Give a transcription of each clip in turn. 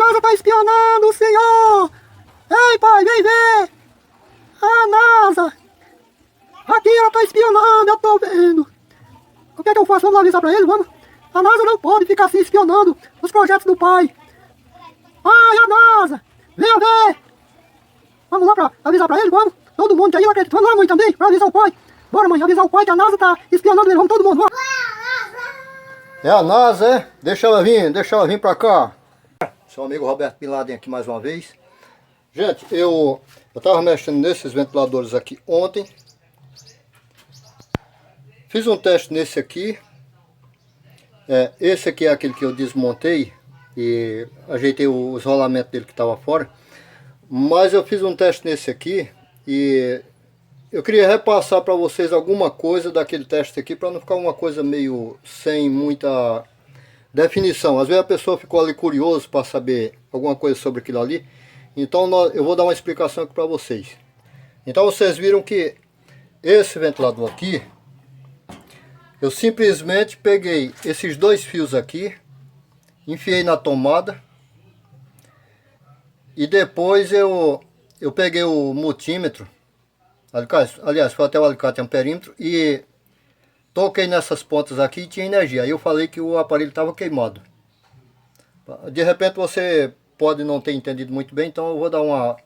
NASA tá espionando o senhor! Ei, pai, vem ver! A NASA! Aqui ela tá espionando, eu tô vendo! O que é que eu faço? Vamos lá avisar pra ele, vamos? A NASA não pode ficar assim espionando os projetos do pai! Ai, a NASA! Venha ver! Vamos lá pra avisar pra ele, vamos? Todo mundo aí, acredita. Vamos lá, mãe, também, pra avisar o pai! Bora, mãe, avisar o pai que a NASA tá espionando ele, vamos todo mundo, vamos! É a NASA, é? Deixa ela vir pra cá. Seu amigo Roberto Bin Laden aqui mais uma vez. Gente, eu tava mexendo nesses ventiladores aqui ontem. Fiz um teste nesse aqui. Esse aqui é aquele que eu desmontei e ajeitei os rolamentos dele que estava fora. Mas eu fiz um teste nesse aqui e eu queria repassar para vocês alguma coisa daquele teste aqui, para não ficar uma coisa meio sem muita definição. Às vezes a pessoa ficou ali curioso para saber alguma coisa sobre aquilo ali. Então eu vou dar uma explicação aqui para vocês. Então vocês viram que esse ventilador aqui, eu simplesmente peguei esses dois fios aqui, enfiei na tomada e depois eu peguei o multímetro, aliás foi até o alicate amperímetro, e toquei nessas pontas aqui e tinha energia. Aí eu falei que o aparelho estava queimado. De repente você pode não ter entendido muito bem, então eu vou dar uma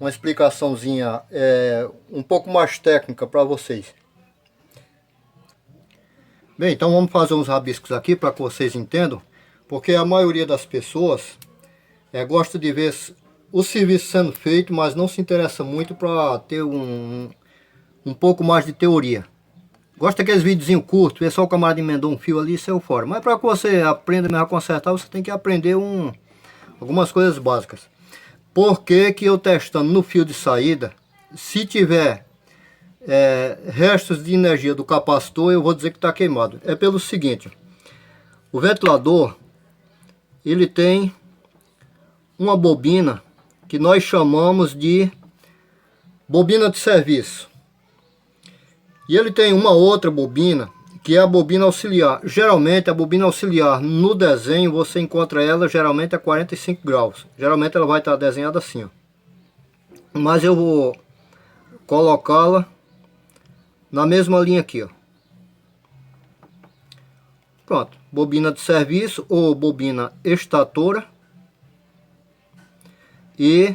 explicaçãozinha um pouco mais técnica para vocês. Bem, então vamos fazer uns rabiscos aqui para que vocês entendam, porque a maioria das pessoas gosta de ver o serviço sendo feito, mas não se interessa muito para ter um pouco mais de teoria. Gosta daqueles videozinhos curtos, vê só o camarada emendou um fio ali e saiu fora. Mas para que você aprenda mesmo a consertar, você tem que aprender algumas coisas básicas. Por que que eu testando no fio de saída, se tiver restos de energia do capacitor, eu vou dizer que está queimado? É pelo seguinte: o ventilador, ele tem uma bobina que nós chamamos de bobina de serviço. E ele tem uma outra bobina, que é a bobina auxiliar. Geralmente a bobina auxiliar no desenho você encontra ela geralmente a 45 graus. Geralmente ela vai estar desenhada assim, ó. Mas eu vou colocá-la na mesma linha aqui, ó. Pronto, bobina de serviço ou bobina estatora e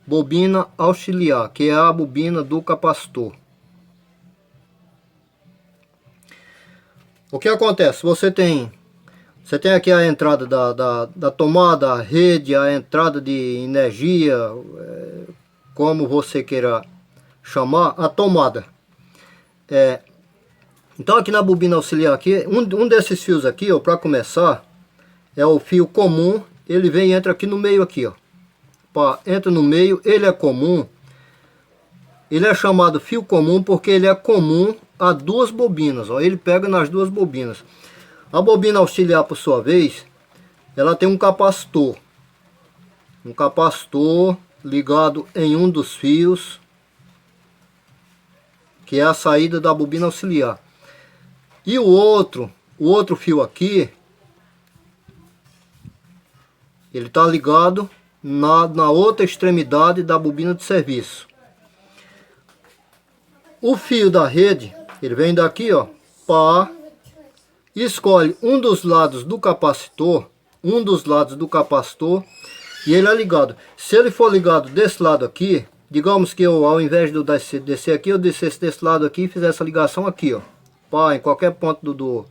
bobina auxiliar, que é a bobina do capacitor. O que acontece? Você tem aqui a entrada da tomada, a rede, a entrada de energia, como você queira chamar, a tomada. Então aqui na bobina auxiliar aqui, um desses fios aqui, ó, para começar, é o fio comum. Ele vem e entra aqui no meio aqui, ó. Entra no meio, ele é comum. Ele é chamado fio comum porque ele é comum a duas bobinas, ó. Ele pega nas duas bobinas. A bobina auxiliar, por sua vez, ela tem um capacitor ligado em um dos fios, que é a saída da bobina auxiliar. E o outro fio aqui, ele está ligado na outra extremidade da bobina de serviço. O fio da rede, ele vem daqui, ó, escolhe um dos lados do capacitor, e ele é ligado. Se ele for ligado desse lado aqui, digamos que eu, ao invés de eu descer aqui, eu descesse desse lado aqui e fizesse essa ligação aqui, ó. Em qualquer ponto do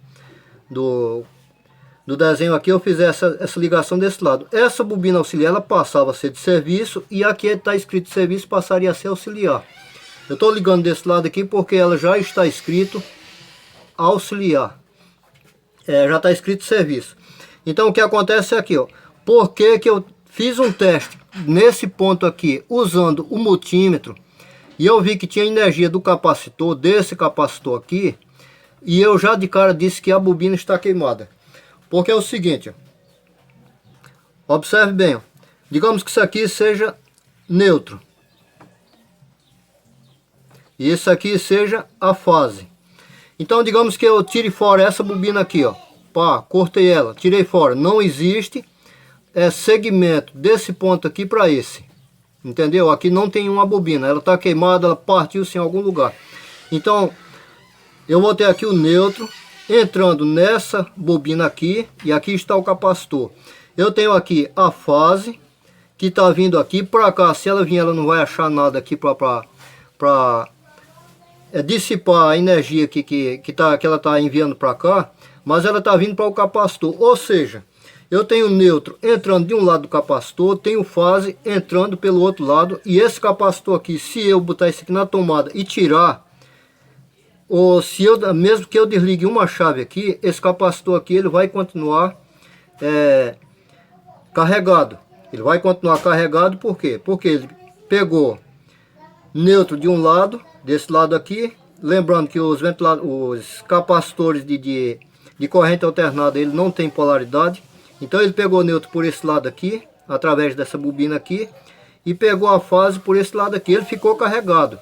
desenho aqui eu fizesse essa ligação desse lado. Essa bobina auxiliar, ela passava a ser de serviço, e aqui está escrito serviço, passaria a ser auxiliar. Eu estou ligando desse lado aqui porque ela já está escrito auxiliar. Já está escrito serviço. Então o que acontece é aqui, ó. Por que que eu fiz um teste nesse ponto aqui usando o multímetro e eu vi que tinha energia do capacitor, desse capacitor aqui, e eu já de cara disse que a bobina está queimada? Porque é o seguinte, ó. Observe bem, ó. Digamos que isso aqui seja neutro e isso aqui seja a fase. Então digamos que eu tire fora essa bobina aqui, ó. Cortei ela, tirei fora. Não existe segmento desse ponto aqui para esse. Entendeu? Aqui não tem uma bobina, ela está queimada, ela partiu-se em algum lugar. Então, eu vou ter aqui o neutro entrando nessa bobina aqui, e aqui está o capacitor. Eu tenho aqui a fase, que está vindo aqui para cá. Se ela vir, ela não vai achar nada aqui para dissipar a energia aqui que ela está enviando para cá, mas ela está vindo para o capacitor. Ou seja, eu tenho neutro entrando de um lado do capacitor, tenho fase entrando pelo outro lado, e esse capacitor aqui, se eu botar isso aqui na tomada e tirar, ou se eu, mesmo que eu desligue uma chave aqui, esse capacitor aqui ele vai continuar carregado. Ele vai continuar carregado, por quê? Porque ele pegou neutro de um lado, desse lado aqui. Lembrando que os capacitores de corrente alternada, ele não tem polaridade. Então ele pegou neutro por esse lado aqui, através dessa bobina aqui, e pegou a fase por esse lado aqui. Ele ficou carregado.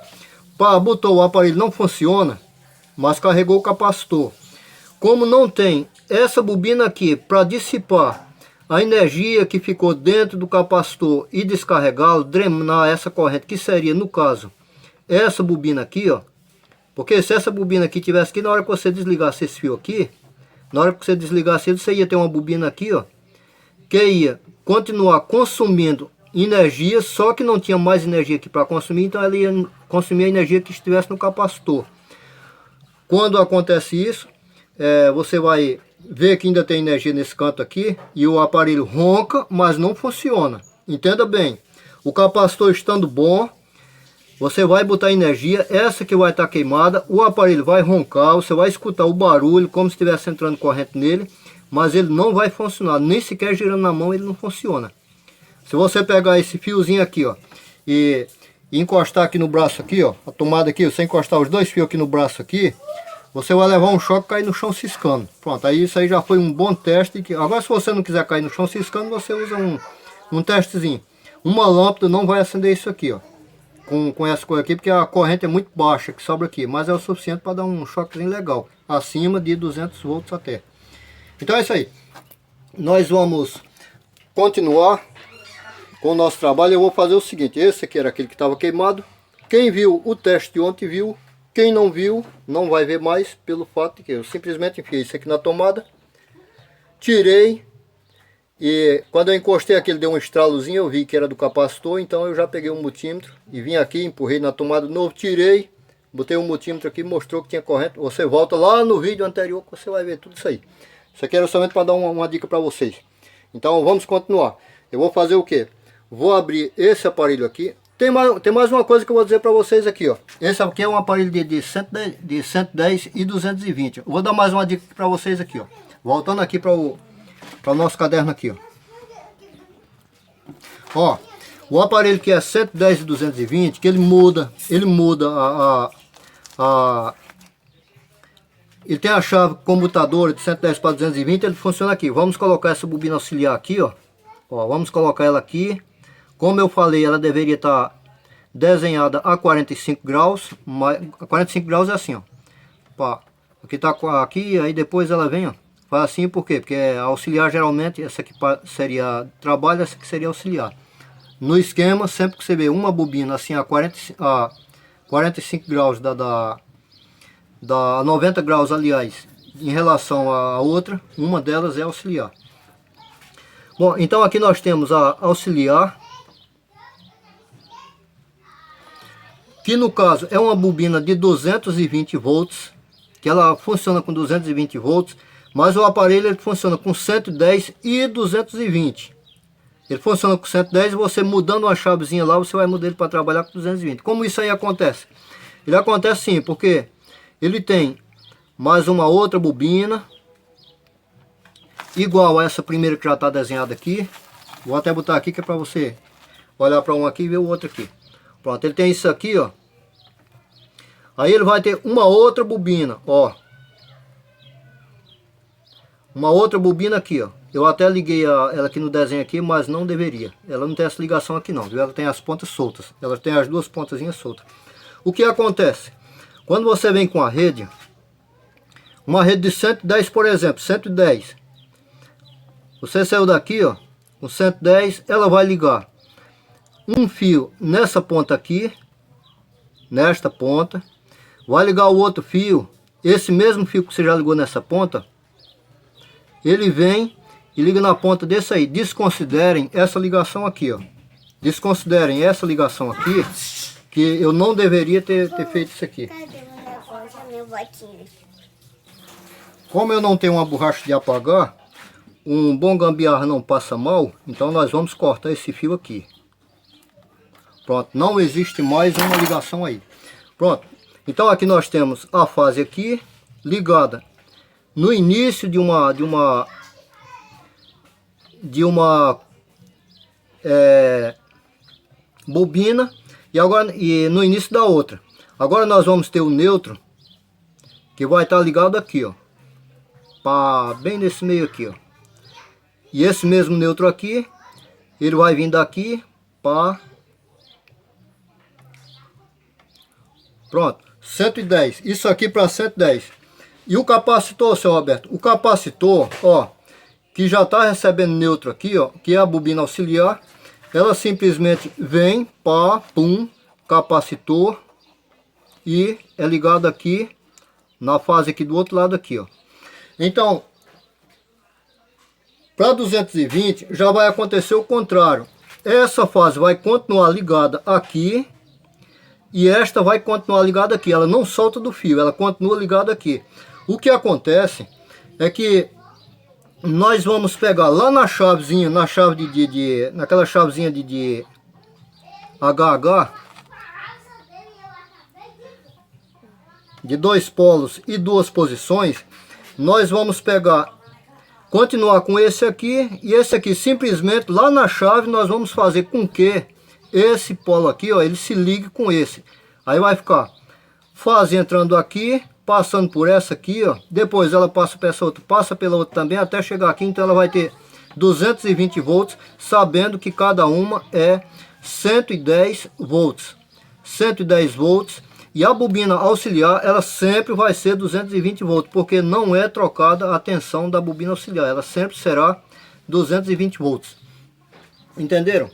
Botou o aparelho, não funciona, mas carregou o capacitor. Como não tem essa bobina aqui para dissipar a energia que ficou dentro do capacitor e descarregá-lo, drenar essa corrente, que seria, no caso, essa bobina aqui, ó. Porque se essa bobina aqui tivesse aqui, na hora que você desligasse esse fio aqui, na hora que você desligasse ele, você ia ter uma bobina aqui, ó, que ia continuar consumindo energia, só que não tinha mais energia aqui para consumir, então ela ia consumir a energia que estivesse no capacitor. Quando acontece isso, você vai ver que ainda tem energia nesse canto aqui, e o aparelho ronca, mas não funciona. Entenda bem, o capacitor estando bom, você vai botar energia, essa que vai estar queimada, o aparelho vai roncar, você vai escutar o barulho como se estivesse entrando corrente nele, mas ele não vai funcionar, nem sequer girando na mão ele não funciona. Se você pegar esse fiozinho aqui, ó, e encostar aqui no braço aqui, ó, a tomada aqui, você encostar os dois fios aqui no braço aqui, você vai levar um choque e cair no chão ciscando. Pronto, aí isso aí já foi um bom teste. Agora, se você não quiser cair no chão ciscando, você usa um testezinho. Uma lâmpada não vai acender isso aqui, ó, com essa coisa aqui, porque a corrente é muito baixa que sobra aqui, mas é o suficiente para dar um choquezinho legal, acima de 200 volts até. Então é isso aí. Nós vamos continuar com o nosso trabalho. Eu vou fazer o seguinte: esse aqui era aquele que estava queimado. Quem viu o teste de ontem viu. Quem não viu, não vai ver mais, pelo fato de que eu simplesmente enfiei isso aqui na tomada, tirei, e quando eu encostei aqui ele deu um estralozinho, eu vi que era do capacitor, então eu já peguei um multímetro e vim aqui, empurrei na tomada de novo, tirei, botei um multímetro aqui, mostrou que tinha corrente. Você volta lá no vídeo anterior que você vai ver tudo isso aí. Isso aqui era somente para dar uma dica para vocês. Então vamos continuar. Eu vou fazer o que? Vou abrir esse aparelho aqui. Tem mais uma coisa que eu vou dizer para vocês aqui, ó. Esse aqui é um aparelho de 110 e 220. Eu vou dar mais uma dica para vocês aqui, ó. Voltando aqui para o nosso caderno aqui, ó. Ó, o aparelho que é 110 e 220, que ele muda ele tem a chave comutadora de 110 para 220, ele funciona aqui. Vamos colocar essa bobina auxiliar aqui, ó. Ó, vamos colocar ela aqui. Como eu falei, ela deveria estar desenhada a 45 graus. Mas 45 graus é assim, ó. Pá, aqui tá aqui, aí depois ela vem, ó. Faz assim, por quê? Porque auxiliar geralmente, essa aqui seria trabalho, essa aqui seria auxiliar. No esquema, sempre que você vê uma bobina assim a 45 graus da 90 graus, aliás, em relação à outra, uma delas é auxiliar. Bom, então aqui nós temos a auxiliar, que no caso é uma bobina de 220 volts, que ela funciona com 220 volts, mas o aparelho ele funciona com 110 e 220. Ele funciona com 110 e você mudando uma chavezinha lá, você vai mudar ele para trabalhar com 220. Como isso aí acontece? Ele acontece sim, porque ele tem mais uma outra bobina, igual a essa primeira que já está desenhada aqui. Vou até botar aqui que é para você olhar para um aqui e ver o outro aqui. Pronto, ele tem isso aqui, ó. Aí ele vai ter uma outra bobina, ó. Uma outra bobina aqui, ó. Eu até liguei ela aqui no desenho aqui, mas não deveria. Ela não tem essa ligação aqui não, viu? Ela tem as pontas soltas. Ela tem as duas pontazinhas soltas. O que acontece? Quando você vem com a rede, uma rede de 110, por exemplo, 110. Você saiu daqui, ó. com 110, ela vai ligar um fio nessa ponta aqui, nesta ponta, vai ligar o outro fio, esse mesmo fio que você já ligou nessa ponta, ele vem e liga na ponta desse aí. Desconsiderem essa ligação aqui, ó. Desconsiderem essa ligação aqui, que eu não deveria ter feito isso aqui. Como eu não tenho uma borracha de apagar, um bom gambiarra não passa mal, então nós vamos cortar esse fio aqui. Pronto, não existe mais uma ligação aí. Pronto, então aqui nós temos a fase aqui, ligada no início de uma bobina e no início da outra. Agora nós vamos ter o neutro, que vai estar ligado aqui, ó, bem nesse meio aqui, ó. E esse mesmo neutro aqui, ele vai vir daqui para... Pronto, 110. Isso aqui para 110. E o capacitor, seu Roberto? O capacitor, ó, que já está recebendo neutro aqui, ó, que é a bobina auxiliar, ela simplesmente vem, pum, capacitor, e é ligado aqui, na fase aqui do outro lado aqui, ó. Então, para 220 já vai acontecer o contrário. Essa fase vai continuar ligada aqui e esta vai continuar ligada aqui. Ela não solta do fio, ela continua ligada aqui. O que acontece é que nós vamos pegar lá na chavezinha, naquela chavezinha de HH, de 2 polos e 2 posições, nós vamos continuar com esse aqui, e esse aqui simplesmente lá na chave nós vamos fazer com que esse polo aqui, ó, ele se ligue com esse. Aí vai ficar fase entrando aqui, passando por essa aqui, ó, depois ela passa por essa outra, passa pela outra também, até chegar aqui, então ela vai ter 220 volts, sabendo que cada uma é 110 volts. 110 volts. E a bobina auxiliar, ela sempre vai ser 220 volts, porque não é trocada a tensão da bobina auxiliar, ela sempre será 220 volts. Entenderam?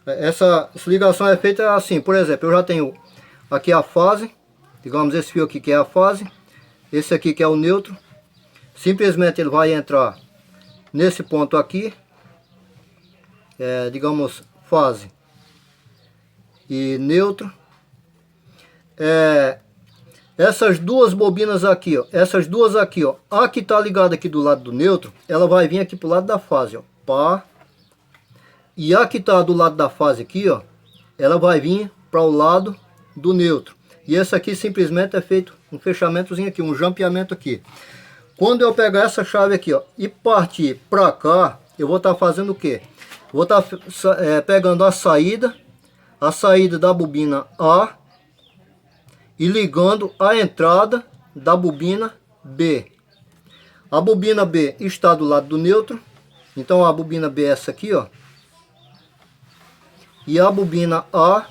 Essa ligação é feita assim, por exemplo, eu já tenho aqui a fase, digamos esse fio aqui que é a fase, esse aqui que é o neutro, simplesmente ele vai entrar nesse ponto aqui, digamos fase e neutro. Essas duas bobinas aqui, ó, essas duas aqui, ó, a que tá ligada aqui do lado do neutro, ela vai vir aqui pro lado da fase, ó, pá. E a que tá do lado da fase aqui, ó, ela vai vir para o lado do neutro. E essa aqui simplesmente é feito um fechamentozinho aqui, um jampeamento aqui. Quando eu pegar essa chave aqui, ó, e partir para cá, eu vou estar fazendo o quê? Vou estar pegando a saída da bobina A e ligando a entrada da bobina B. A bobina B está do lado do neutro, então a bobina B é essa aqui, ó. E a bobina A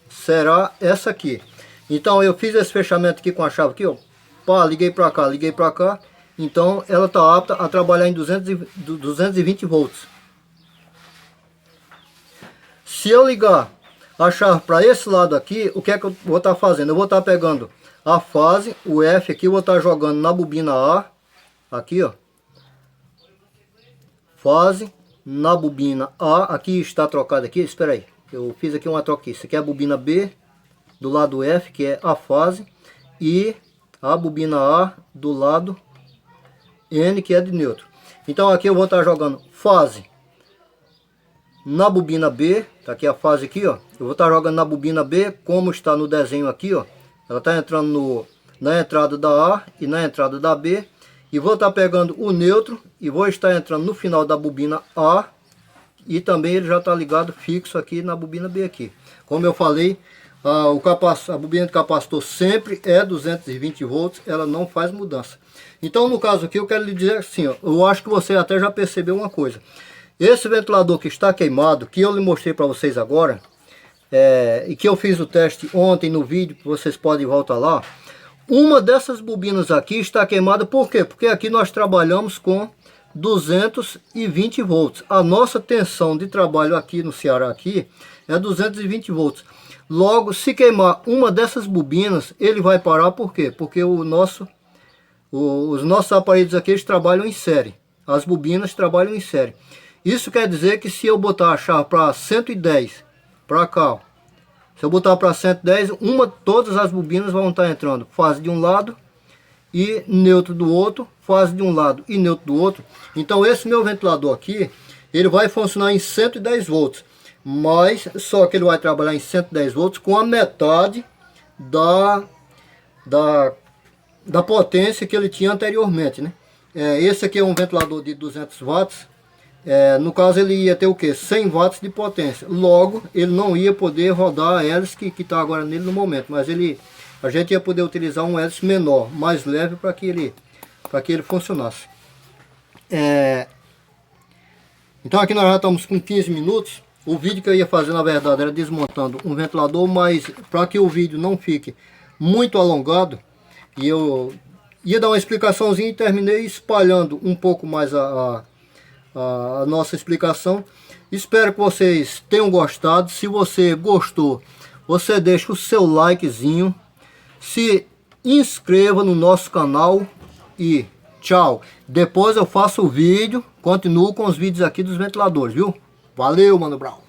será essa aqui. Então eu fiz esse fechamento aqui com a chave aqui, ó. Pá, liguei para cá. Então ela está apta a trabalhar em 220 volts. Se eu ligar a chave para esse lado aqui, o que é que eu vou estar fazendo? Eu vou estar pegando a fase, o F aqui, vou estar jogando na bobina A, aqui ó, fase, na bobina A, aqui está trocado aqui, espera aí, eu fiz aqui uma troca aqui, isso aqui é a bobina B, do lado F, que é a fase, e a bobina A do lado N, que é de neutro. Então aqui eu vou estar jogando fase na bobina B, tá aqui a fase aqui, ó. Eu vou estar jogando na bobina B, como está no desenho aqui, ó. Ela está entrando na entrada da A e na entrada da B. E vou estar pegando o neutro e vou estar entrando no final da bobina A. E também ele já está ligado fixo aqui na bobina B aqui. Como eu falei, a bobina de capacitor sempre é 220 volts, ela não faz mudança. Então no caso aqui eu quero lhe dizer assim, ó, eu acho que você até já percebeu uma coisa. Esse ventilador que está queimado, que eu lhe mostrei para vocês agora, e que eu fiz o teste ontem no vídeo, vocês podem voltar lá. Uma dessas bobinas aqui está queimada, por quê? Porque aqui nós trabalhamos com 220 volts. A nossa tensão de trabalho aqui no Ceará aqui é 220 volts. Logo, se queimar uma dessas bobinas, ele vai parar. Por quê? Porque os nossos aparelhos aqui, eles trabalham em série. As bobinas trabalham em série. Isso quer dizer que se eu botar a chave para 110 para cá, ó, se eu botar para 110, todas as bobinas vão estar entrando fase de um lado e neutro do outro, fase de um lado e neutro do outro. Então esse meu ventilador aqui, ele vai funcionar em 110 volts, mas só que ele vai trabalhar em 110 volts com a metade da potência que ele tinha anteriormente, né? Esse aqui é um ventilador de 200 watts. No caso ele ia ter o que? 100 watts de potência. Logo ele não ia poder rodar a hélice que está agora nele no momento, mas a gente ia poder utilizar um hélice menor, mais leve, para que ele funcionasse. Então aqui nós já estamos com 15 minutos. O vídeo que eu ia fazer na verdade era desmontando um ventilador, mas para que o vídeo não fique muito alongado, e eu ia dar uma explicaçãozinha e terminei espalhando um pouco mais a nossa explicação. Espero que vocês tenham gostado. Se você gostou, você deixa o seu likezinho, se inscreva no nosso canal e tchau. Depois eu faço o vídeo, continuo com os vídeos aqui dos ventiladores, viu? Valeu, Mano Brown.